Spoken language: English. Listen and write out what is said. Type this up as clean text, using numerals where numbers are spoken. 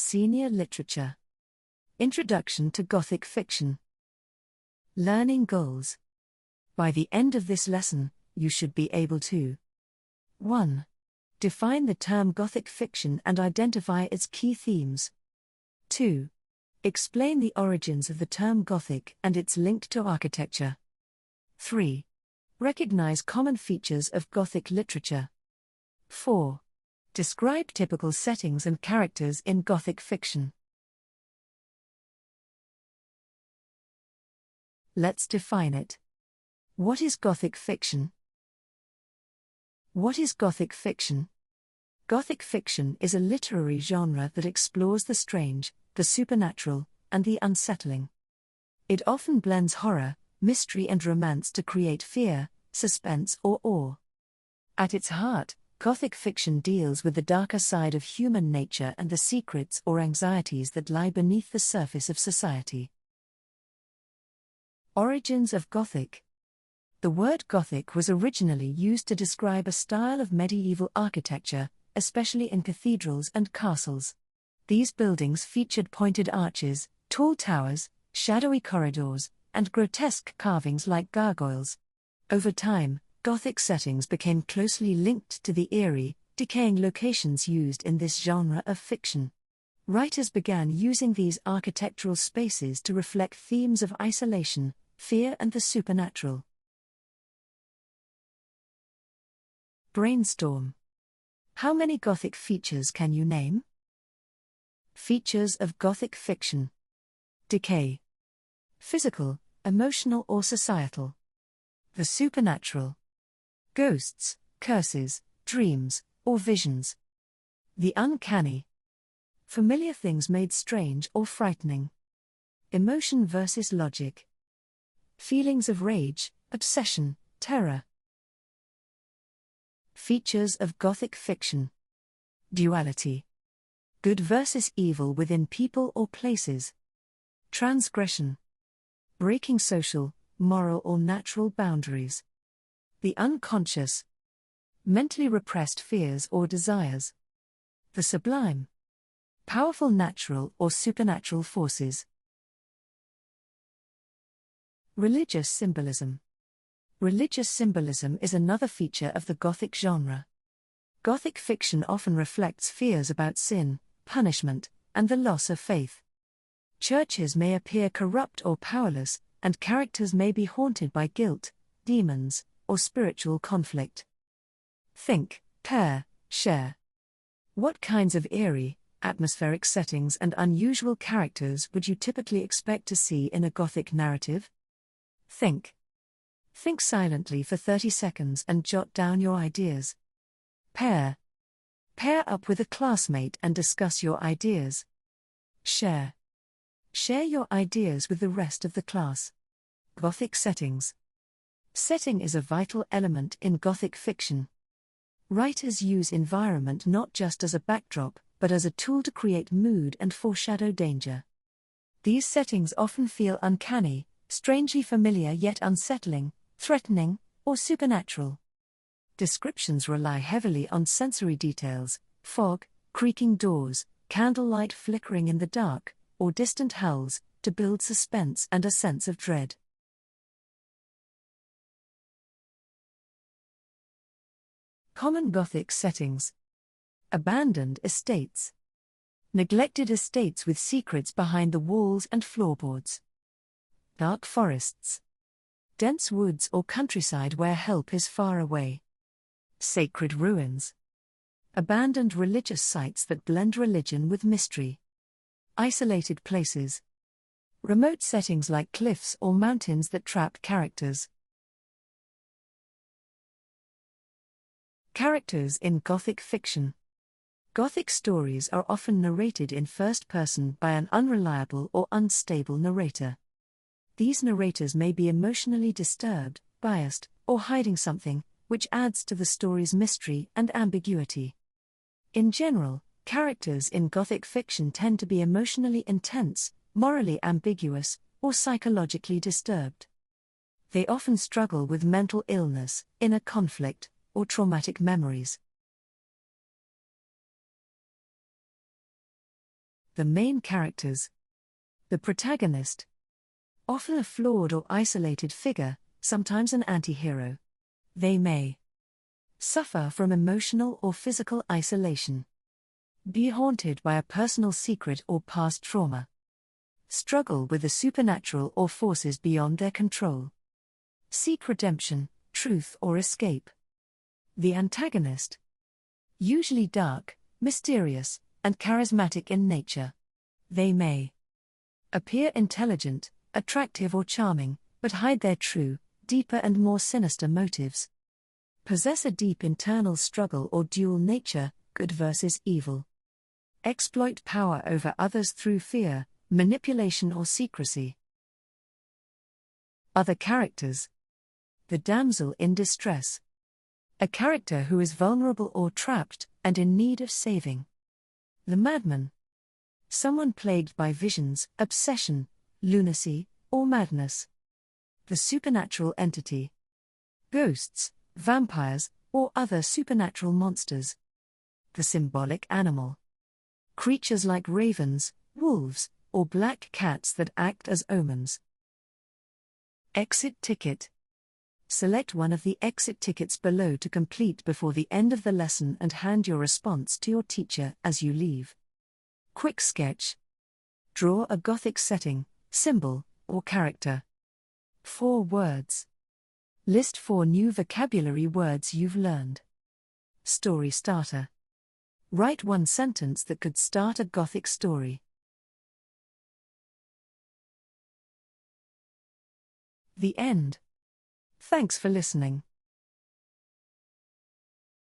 Senior Literature. Introduction to Gothic Fiction. Learning Goals. By the end of this lesson, you should be able to 1. Define the term Gothic fiction and identify its key themes. 2. Explain the origins of the term Gothic and its link to architecture. 3. Recognize common features of Gothic literature. 4. Describe typical settings and characters in Gothic fiction. Let's define it. What is Gothic fiction? What is Gothic fiction? Gothic fiction is a literary genre that explores the strange, the supernatural, and the unsettling. It often blends horror, mystery, and romance to create fear, suspense, or awe. At its heart, Gothic fiction deals with the darker side of human nature and the secrets or anxieties that lie beneath the surface of society. Origins of Gothic. The word Gothic was originally used to describe a style of medieval architecture, especially in cathedrals and castles. These buildings featured pointed arches, tall towers, shadowy corridors, and grotesque carvings like gargoyles. Over time, Gothic settings became closely linked to the eerie, decaying locations used in this genre of fiction. Writers began using these architectural spaces to reflect themes of isolation, fear, and the supernatural. Brainstorm. How many Gothic features can you name? Features of Gothic fiction. Decay. Physical, emotional, or societal. The supernatural. Ghosts, curses, dreams, or visions. The uncanny. Familiar things made strange or frightening. Emotion versus logic. Feelings of rage, obsession, terror. Features of Gothic fiction. Duality. Good versus evil within people or places. Transgression. Breaking social, moral, or natural boundaries. The unconscious. Mentally repressed fears or desires. The sublime. Powerful natural or supernatural forces. Religious symbolism. Religious symbolism is another feature of the Gothic genre. Gothic fiction often reflects fears about sin, punishment, and the loss of faith. Churches may appear corrupt or powerless, and characters may be haunted by guilt, demons, or spiritual conflict. Think, pair, share. What kinds of eerie, atmospheric settings and unusual characters would you typically expect to see in a Gothic narrative? Think. Think silently for 30 seconds and jot down your ideas. Pair. Pair up with a classmate and discuss your ideas. Share. Share your ideas with the rest of the class. Gothic settings. Setting is a vital element in Gothic fiction. Writers use environment not just as a backdrop, but as a tool to create mood and foreshadow danger. These settings often feel uncanny, strangely familiar yet unsettling, threatening, or supernatural. Descriptions rely heavily on sensory details: fog, creaking doors, candlelight flickering in the dark, or distant howls, to build suspense and a sense of dread. Common Gothic settings. Abandoned estates. Neglected estates with secrets behind the walls and floorboards. Dark forests. Dense woods or countryside where help is far away. Sacred ruins. Abandoned religious sites that blend religion with mystery. Isolated places. Remote settings like cliffs or mountains that trap characters. Characters in Gothic fiction. Gothic stories are often narrated in first person by an unreliable or unstable narrator. These narrators may be emotionally disturbed, biased, or hiding something, which adds to the story's mystery and ambiguity. In general, characters in Gothic fiction tend to be emotionally intense, morally ambiguous, or psychologically disturbed. They often struggle with mental illness, inner conflict, or traumatic memories. The main characters. The protagonist. Often a flawed or isolated figure, sometimes an anti-hero. They may suffer from emotional or physical isolation. Be haunted by a personal secret or past trauma. Struggle with the supernatural or forces beyond their control. Seek redemption, truth or escape. The antagonist. Usually dark, mysterious, and charismatic in nature. They may appear intelligent, attractive or charming, but hide their true, deeper and more sinister motives. Possess a deep internal struggle or dual nature, good versus evil. Exploit power over others through fear, manipulation or secrecy. Other characters. The damsel in distress. A character who is vulnerable or trapped, and in need of saving. The madman. Someone plagued by visions, obsession, lunacy, or madness. The supernatural entity. Ghosts, vampires, or other supernatural monsters. The symbolic animal. Creatures like ravens, wolves, or black cats that act as omens. Exit ticket. Select one of the exit tickets below to complete before the end of the lesson and hand your response to your teacher as you leave. Quick sketch. Draw a Gothic setting, symbol, or character. 4 words. List 4 new vocabulary words you've learned. Story starter. Write 1 sentence that could start a Gothic story. The end. Thanks for listening.